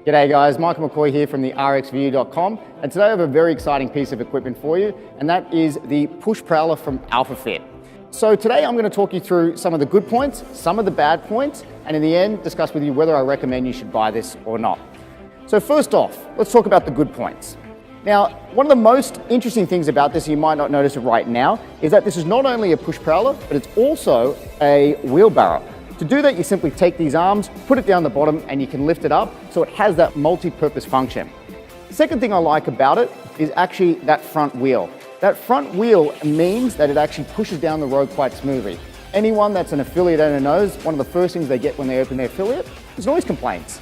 G'day guys, Michael McCoy here from the rxview.com, and today I have a very exciting piece of equipment for you, and that is the Push Prowler from AlphaFit. So today I'm going to talk you through some of the good points, some of the bad points, and in the end discuss with you whether I recommend you should buy this or not. So first off, let's talk about the good points. Now, one of the most interesting things about this, you might not notice it right now, is that this is not only a push prowler, but it's also a wheelbarrow. To do that, you simply take these arms, put it down the bottom, and you can lift it up, so it has that multi-purpose function. The second thing I like about it is actually that front wheel. That front wheel means that it actually pushes down the road quite smoothly. Anyone that's an affiliate owner knows one of the first things they get when they open their affiliate is noise complaints.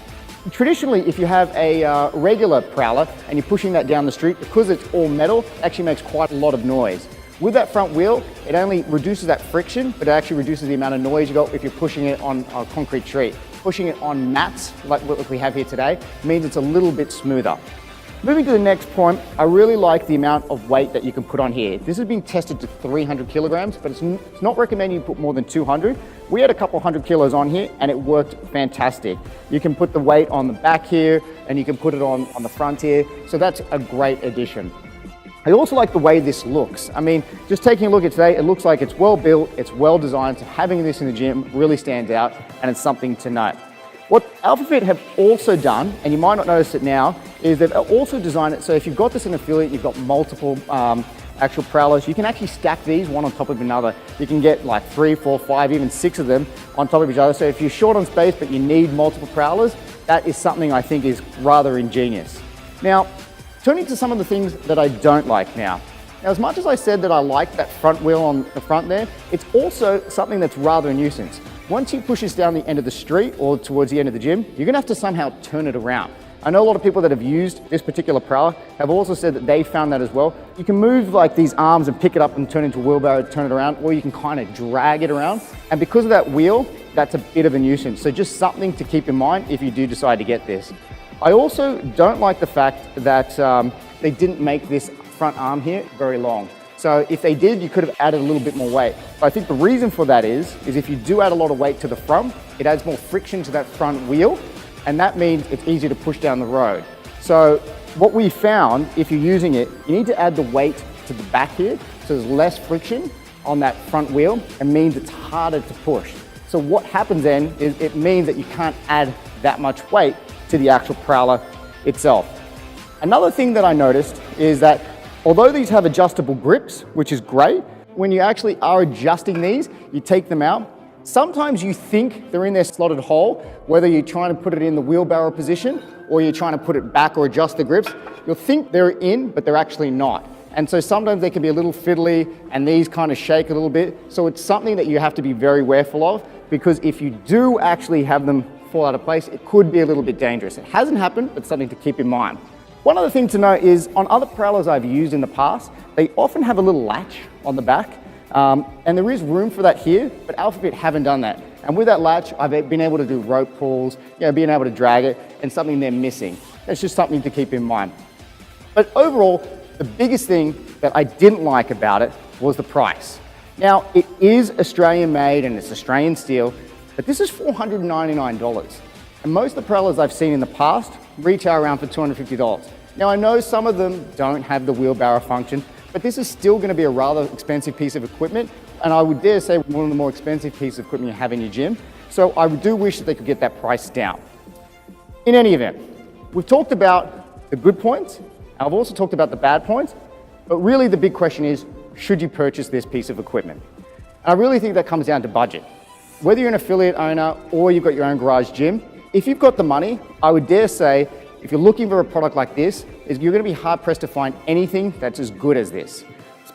Traditionally, if you have a regular prowler and you're pushing that down the street, because it's all metal, it actually makes quite a lot of noise. With that front wheel, it only reduces that friction, but it actually reduces the amount of noise you got if you're pushing it on a concrete street. Pushing it on mats, like what we have here today, means it's a little bit smoother. Moving to the next point, I really like the amount of weight that you can put on here. This has been tested to 300 kilograms, but it's not recommended you put more than 200. We had a couple hundred kilos on here and it worked fantastic. You can put the weight on the back here and you can put it on the front here. So that's a great addition. I also like the way this looks. I mean, just taking a look at today, it looks like it's well built, it's well designed, so having this in the gym really stands out and it's something to note. What AlphaFit have also done, and you might not notice it now, is they've also designed it so if you've got this in affiliate, you've got multiple actual prowlers, you can actually stack these one on top of another. You can get like 3, 4, 5, even 6 of them on top of each other. So if you're short on space but you need multiple prowlers, that is something I think is rather ingenious. Now, turning to some of the things that I don't like now. Now, as much as I said that I like that front wheel on the front there, it's also something that's rather a nuisance. Once you push this down the end of the street or towards the end of the gym, you're gonna have to somehow turn it around. I know a lot of people that have used this particular prowler have also said that they found that as well. You can move like these arms and pick it up and turn it into a wheelbarrow, turn it around, or you can kind of drag it around. And because of that wheel, that's a bit of a nuisance. So just something to keep in mind if you do decide to get this. I also don't like the fact that they didn't make this front arm here very long. So if they did, you could have added a little bit more weight. But I think the reason for that is if you do add a lot of weight to the front, it adds more friction to that front wheel, and that means it's easier to push down the road. So what we found, if you're using it, you need to add the weight to the back here, so there's less friction on that front wheel, and means it's harder to push. So what happens then is it means that you can't add that much weight to the actual prowler itself. Another thing that I noticed is that although these have adjustable grips, which is great, when you actually are adjusting these, you take them out, sometimes you think they're in their slotted hole, whether you're trying to put it in the wheelbarrow position or you're trying to put it back or adjust the grips, you'll think they're in, but they're actually not. And so sometimes they can be a little fiddly and these kind of shake a little bit. So it's something that you have to be very careful of, because if you do actually have them fall out of place, it could be a little bit dangerous. It hasn't happened, but something to keep in mind. One other thing to note is on other prowlers I've used in the past, they often have a little latch on the back, and there is room for that here, but AlphaFit haven't done that. And with that latch, I've been able to do rope pulls, being able to drag it, and something they're missing. That's just something to keep in mind. But overall, the biggest thing that I didn't like about it was the price. Now, it is Australian made and it's Australian steel, but this is $499. And most of the prowlers I've seen in the past retail around for $250. Now, I know some of them don't have the wheelbarrow function, but this is still going to be a rather expensive piece of equipment, and I would dare say one of the more expensive pieces of equipment you have in your gym. So I do wish that they could get that price down. In any event, we've talked about the good points, and I've also talked about the bad points, but really the big question is, should you purchase this piece of equipment? And I really think that comes down to budget. Whether you're an affiliate owner or you've got your own garage gym, if you've got the money, I would dare say, if you're looking for a product like this, you're going to be hard pressed to find anything that's as good as this.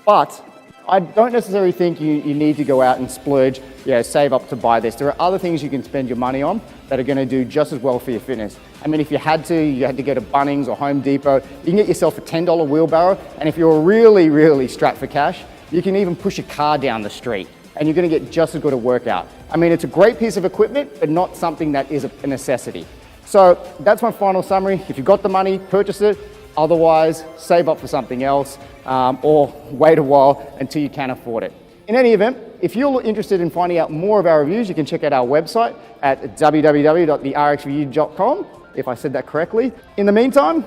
But I don't necessarily think you need to go out and splurge, save up to buy this. There are other things you can spend your money on that are going to do just as well for your fitness. I mean, if you had to go to Bunnings or Home Depot, you can get yourself a $10 wheelbarrow, and if you're really, really strapped for cash, you can even push a car down the street, and you're going to get just as good a workout. I mean, it's a great piece of equipment, but not something that is a necessity. So that's my final summary. If you've got the money, purchase it. Otherwise, save up for something else or wait a while until you can afford it. In any event, if you're interested in finding out more of our reviews, you can check out our website at www.therxreview.com. if I said that correctly. In the meantime,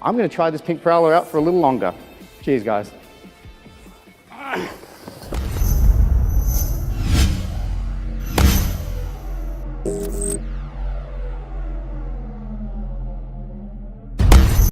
I'm gonna try this pink prowler out for a little longer. Cheers, guys.